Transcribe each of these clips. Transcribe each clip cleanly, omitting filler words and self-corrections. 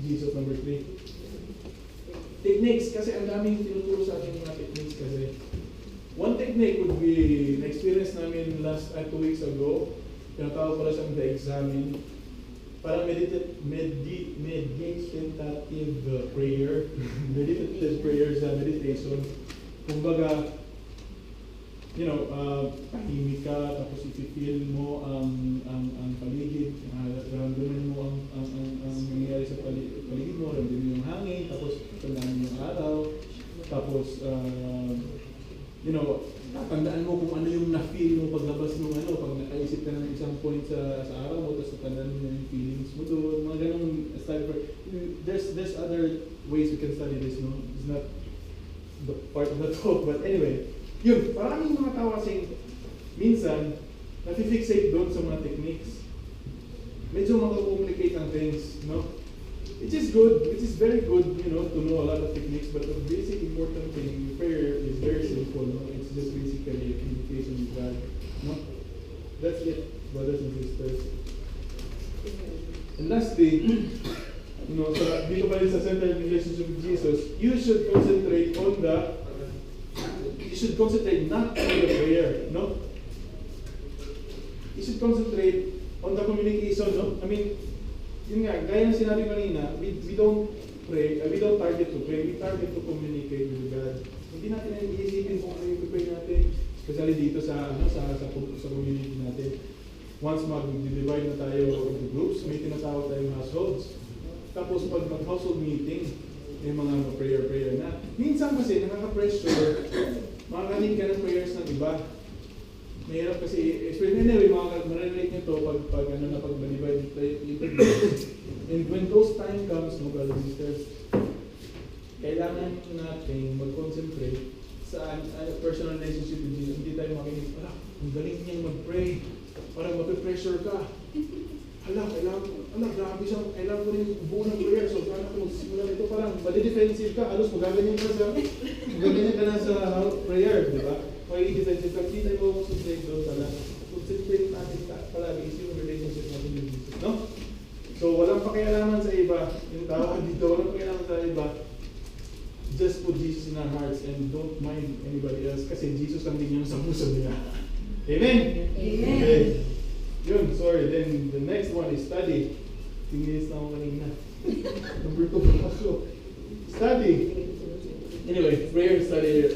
Jesus. Number 3. Techniques, kasi ang daming tinuturo sa ating mga techniques kasi. One technique would be, na-experience namin last 2 weeks ago, tinatawag pala siyang the examine. Parang meditative prayer. Meditative prayer sa meditation. Kumbaga, tahimik ka, tapos ipipil mo ang paligid, ramdaman mo ang nangyayari sa paligid mo, ramdaman mo yung hangin, tapos tandaan mo yung araw, tapos tandaan mo kung ano yung na-feel mo paglabas mo, pag nakaisip ka ng isang point sa araw mo, tapos tandaan mo yung feelings mo doon, mga ganong style. There's other ways we can study this, no? It's not the part of the talk, but anyway, yun, maraming mga tao kasing minsan, nafi-fixate doon sa mga techniques. Medyo makakomplicate ang things, no? Which is good, which is very good, to know a lot of techniques, but the basic important thing, prayer is very simple, no? It's just basically a communication with God, no? That's it, brothers and sisters. And lastly, dito pa rin sa centered relationship with Jesus, you should concentrate not on the prayer, no? You should concentrate on the communication, no? I mean, yun nga, gaya ng sinabi kanina, we don't pray, we don't target to pray, we target to communicate with God. Hindi natin iisipin kung ano yung pray natin, especially dito sa community natin. Once mag-divide na tayo into groups, may tinatawag tayong households. Tapos pag household meeting, may mga prayer na. Minsan kasi nakaka-pressure, makakanig ka ng prayers ng iba. Mahirap kasi, anyway, marelate nyo to pag mag-divide into groups. And when those time comes, brothers and sisters, kailangan natin mag-concentrate sa personal relationship with Jesus. Hindi tayo makinig, ang galing niyang mag-pray, parang mapipressure ka. Grabe siya, kailangan ko rin buo ng prayer. So, kailangan ko magsimula nito, parang madi-defensive ka, halos magaganyan ka na sa prayer, di ba? Mag-i-defensive ka, hindi tayo mag-concentrate doon pala. Concentrate natin palagi is yung relationship natin with Jesus, no? So, walang pakialaman sa iba. Yung tawag dito, walang pakialaman sa iba. Just put Jesus in our hearts and don't mind anybody else kasi Jesus lang din yun sa puso nila. Amen? Amen. Okay. Yun, sorry. Then the next one is study. 2 minutes na ako kanina. Number 2 pa ako. Study. Anyway, prayer and study,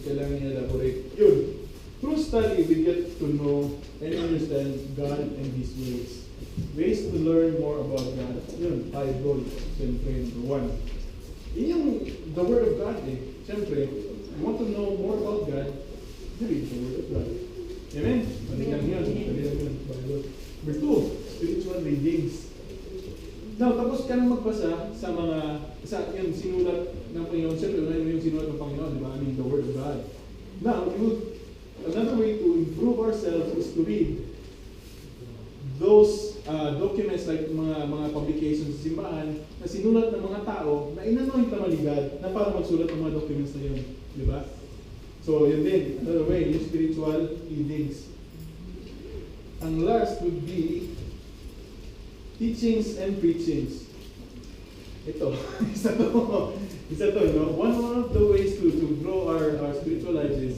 kailangan niya elaborate. Yun. Through study, we get to know and understand God and His ways. Ways to learn more about God. Yun, tayo goal. Siyempre, number 1. Yun yung the Word of God eh. Siyempre, you want to know more about God, read the Word of God. Amen? Malilang yun. Number 2, spiritual readings. Now, tapos ka nang magbasa sa yung sinulat ng Panginoon. Siyempre, unahin mo yung sinulat ng Panginoon, di ba? I mean, the Word of God. Now, another way to improve ourselves is to read those documents like mga publications sa simbahan na sinulat ng mga tao na inanoint na maligad na para magsulat ng mga documents na yun. Di ba? So, yun din. Another way, yung spiritual readings. Ang last would be teachings and preachings. Ito. Isa to, no? One of the ways to grow our spiritual lives is,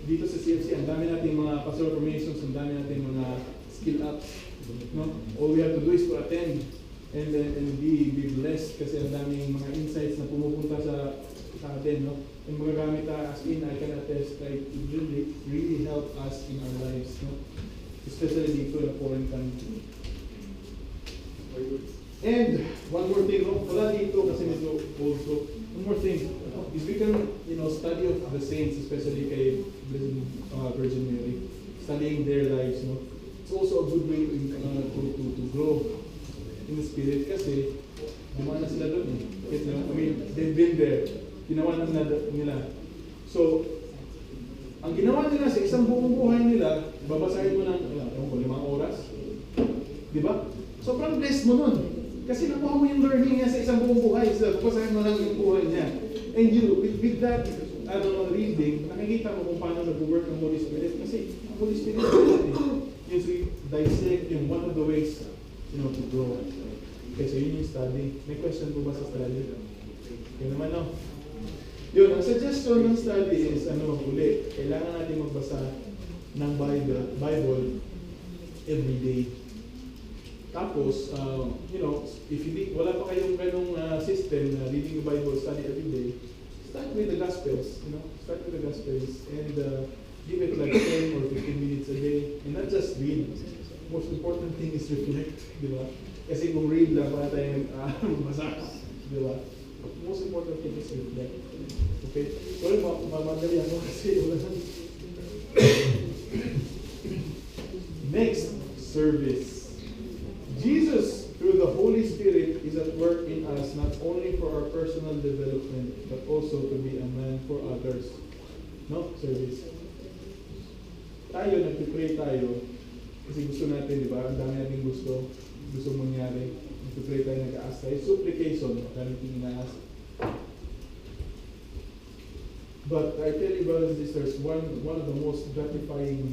dito sa CFC, ang dami nating mga pastoral formations, ang dami nating mga skill ups. No? All we have to do is to attend and be blessed kasi ang daming mga insights na pumupunta sa atin, no? Yung mga gamit as in, I can attest, like, it really help us in our lives, no? Especially dito in a foreign country. And one more thing, no? Wala dito kasi medyo also. One more thing is we can, study of the saints, especially kay Virgin Mary, studying their lives, no? It's also a good way to grow in the spirit kasi dumaan na sila doon eh. I mean, they've been there. Ginawa na nila. So, ang ginawa nila sa isang buong buhay nila, babasahin mo ng 5 oras. Di ba? Sobrang blessed mo nun. Kasi nakuha mo yung learning niya sa isang buong buhay. So, babasahin mo lang yung buhay niya. And with that, reading, nakikita mo kung paano nag-work ang Holy Spirit. Kasi ang Holy Spirit, yung dissect, yung one of the ways, to grow. Okay, so yun yung study. May question po ba sa study? Okay naman, no? Yun, ang suggestion ng study is, uli, kailangan natin magbasa ng Bible every day. Tapos, if wala pa kayong ganong system na reading the Bible, study every day, start with the Gospels, start with the Gospels, and give it like 10 or 15 minutes a day, and not just read. Most important thing is reflect, di ba? Kasi kung read lang, para tayong magbasa, di ba? Most important thing is reflect. Okay? Sorry, mamadali ako kasi wala nang. Next, service. Jesus, through the Holy Spirit, is at work in us not only for our personal development, but also to be a man for others. No? Service. Tayo, nag-pray tayo, kasi gusto natin, di ba? Ang dami natin gusto mangyari. Nag-pray tayo, nag-ask tayo. Supplication, kaniting ina-ask. But I tell you, brothers and sisters, one of the most gratifying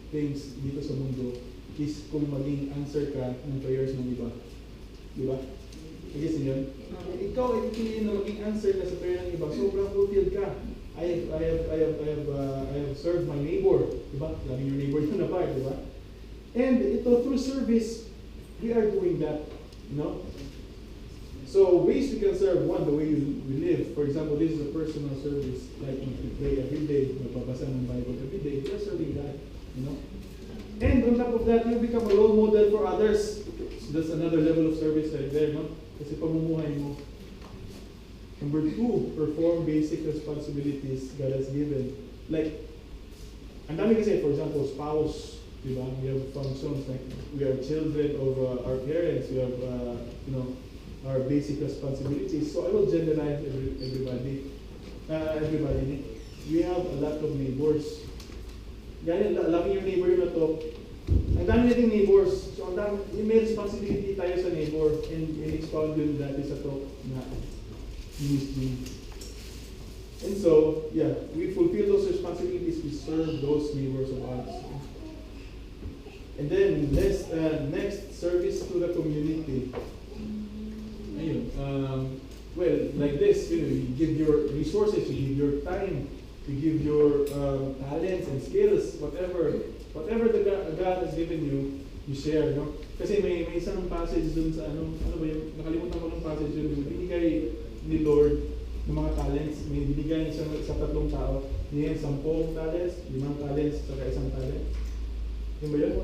things dito sa mundo is kung maging answer ka ng prayers ng iba. Di ba? I-guess yun? Ikaw, ipipiliin na maging answer ka sa prayer ng iba. Sobrang fulfilled ka. I have served my neighbor. Di ba? Loving your neighbor yun na part, di ba? And ito, through service, we are doing that. So ways we can serve, one, the way we live. For example, this is a personal service, like we pray every day, magbabasa ng Bible every day. We are serving God, And on top of that, you become a role model for others. So that's another level of service right there, Kasi pamumuhay mo. Number 2, perform basic responsibilities God has given. Like, ang dami kasi, for example, spouse, diba? We have functions like we are children of our parents. We have, our basic responsibilities. So I will generalize everybody. We have a lot of neighbors. Gaya, loving your neighbor na to. Ang dami nating neighbors. So may responsibility tayo sa neighbor, and expound yun dati sa talk na ministry. And so, yeah, we fulfill those responsibilities. We serve those neighbors of ours. And then, next, service to the community. Well, like this, you give your resources, you give your time, you give your talents and skills, whatever the God has given you, you share, Kasi may isang passage dun sa ano ba yung, nakalimutan ko ng passage yun, binigay ni Lord ng mga talents, may binigay siya sa 3 tao, niya 10 talents, 5 talents, saka 1 talent. Yung ba yun?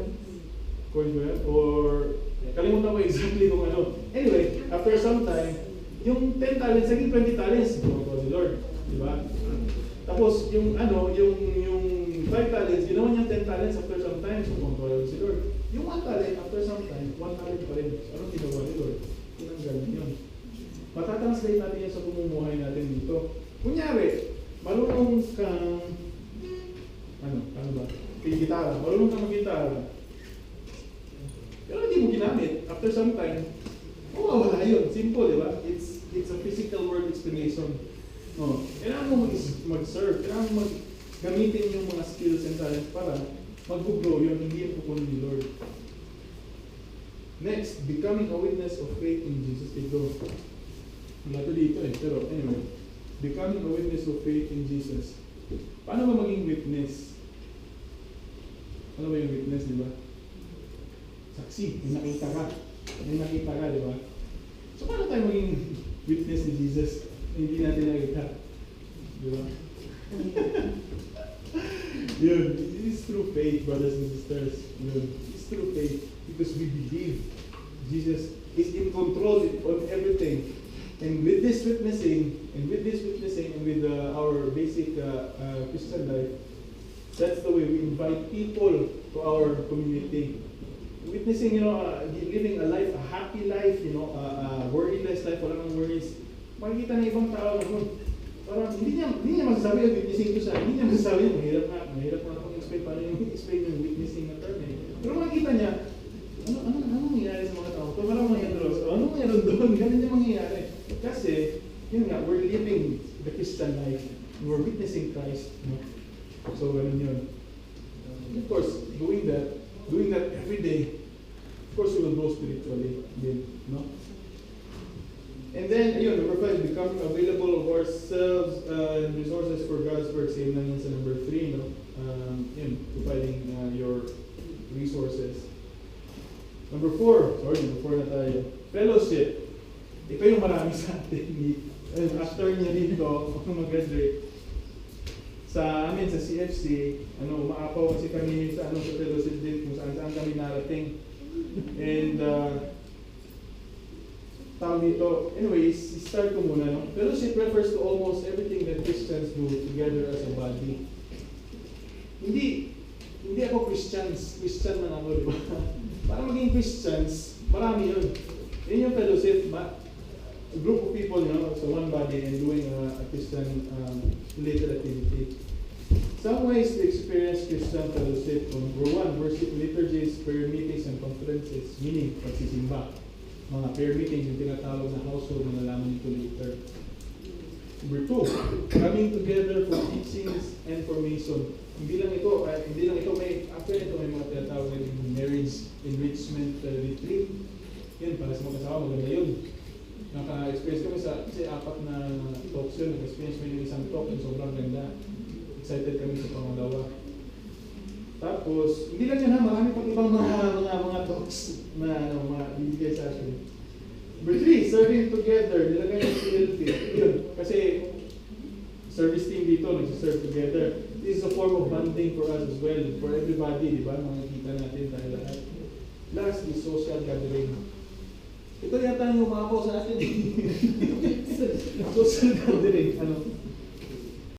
Coins ba yun? Or, kalimutan ko exactly kung ano. Anyway, after some time, yung 10 talents, naging 20 talents. Ginawa ni Lord. Diba? Tapos, yung 5 talents, ginawa niya 10 talents after some time. So, control si Lord. Yung 1 talent, after some time, 1 talent pa rin. Anong ginawa ni Lord? Tinanggal yun. Matatranslate natin yan sa pumumuhay natin dito. Kunyari, marunong kang, ano ba? Gitara. Marunong kang mag-gitara. Pero hindi mo ginamit. After some time, wala yun. Simple, di ba? It's a physical word explanation. Kailangan mo mag-serve. Kailangan mo gamitin yung mga skills and talents para mag-grow yun. Hindi yung pupunin ni Lord. Next, becoming a witness of faith in Jesus. Ito. Wala to dito Pero anyway, becoming a witness of faith in Jesus. Paano ba maging witness? Ano ba yung witness, di ba? Saksi, may nakita ka, di ba? So, paano tayo maging witness ni Jesus? Hindi natin nakita. Di ba? Yun, it's through faith, brothers and sisters. Yun, it's through faith because we believe Jesus is in control of everything. And with this witnessing, and with our basic Christian life, that's the way we invite people to our community. Witnessing, living a life, a happy life, a worryless life, wala nang worries. Makikita ng ibang tao na parang hindi niya masasabi yung witnessing ko siya. Hindi niya masasabi yung mahirap na akong explain paano yung explain yung witnessing na term Pero makikita niya, ano mangyayari sa mga tao? Kung alam mo yan doon, ano mangyayari doon? Ganun yung mangyayari. Kasi, yun nga, we're living the Christian life. We're witnessing Christ. So, ganun yun. Of course, doing that every day, of course, we will grow spiritually. And then, ayun, number 5, becoming available of ourselves and resources for God's work. Same lang yun sa number 3, no? Yun, providing your resources. Number 4, sorry, number 4 na tayo. Fellowship. Ito yung marami sa atin. After niya dito, ako mag-graduate. Sa amin, sa CFC, umaapaw kasi kami sa fellowship din, kung saan kami narating. And, tawag dito, anyways, start ko muna, no? Fellowship refers to almost everything that Christians do together as a body. Hindi ako Christian man ako, di ba? Para maging Christians, marami yun. Yun yung fellowship, a group of people, so one body and doing a Christian related activity. Some ways to experience Christian fellowship. Number 1, worship liturgies, prayer meetings, and conferences. Meaning, pagsisimba. Mga prayer meetings, yung tinatawag na household, na nalaman nito later. Number 2, coming together for teachings and formation. Hindi lang ito, may mga tinatawag na marriage enrichment retreat. Yan, para sa mga kasama, maganda yun. Naka-experience kami kasi 4 na talks yun. Naka-experience kami yung isang talk, yung sobrang ganda. Excited kami sa pangalawa. Tapos, hindi lang yan ha, marami pang ibang mga talks na bibigay sa akin. Number 3, serving together. Nilagay yung PLP. Yun, kasi service team dito, nagsiserve together. This is a form of bonding for us as well. For everybody, di ba? Makikita natin tayo lahat. Last is social gathering. Ito yata yung umapaw sa atin. Social gathering.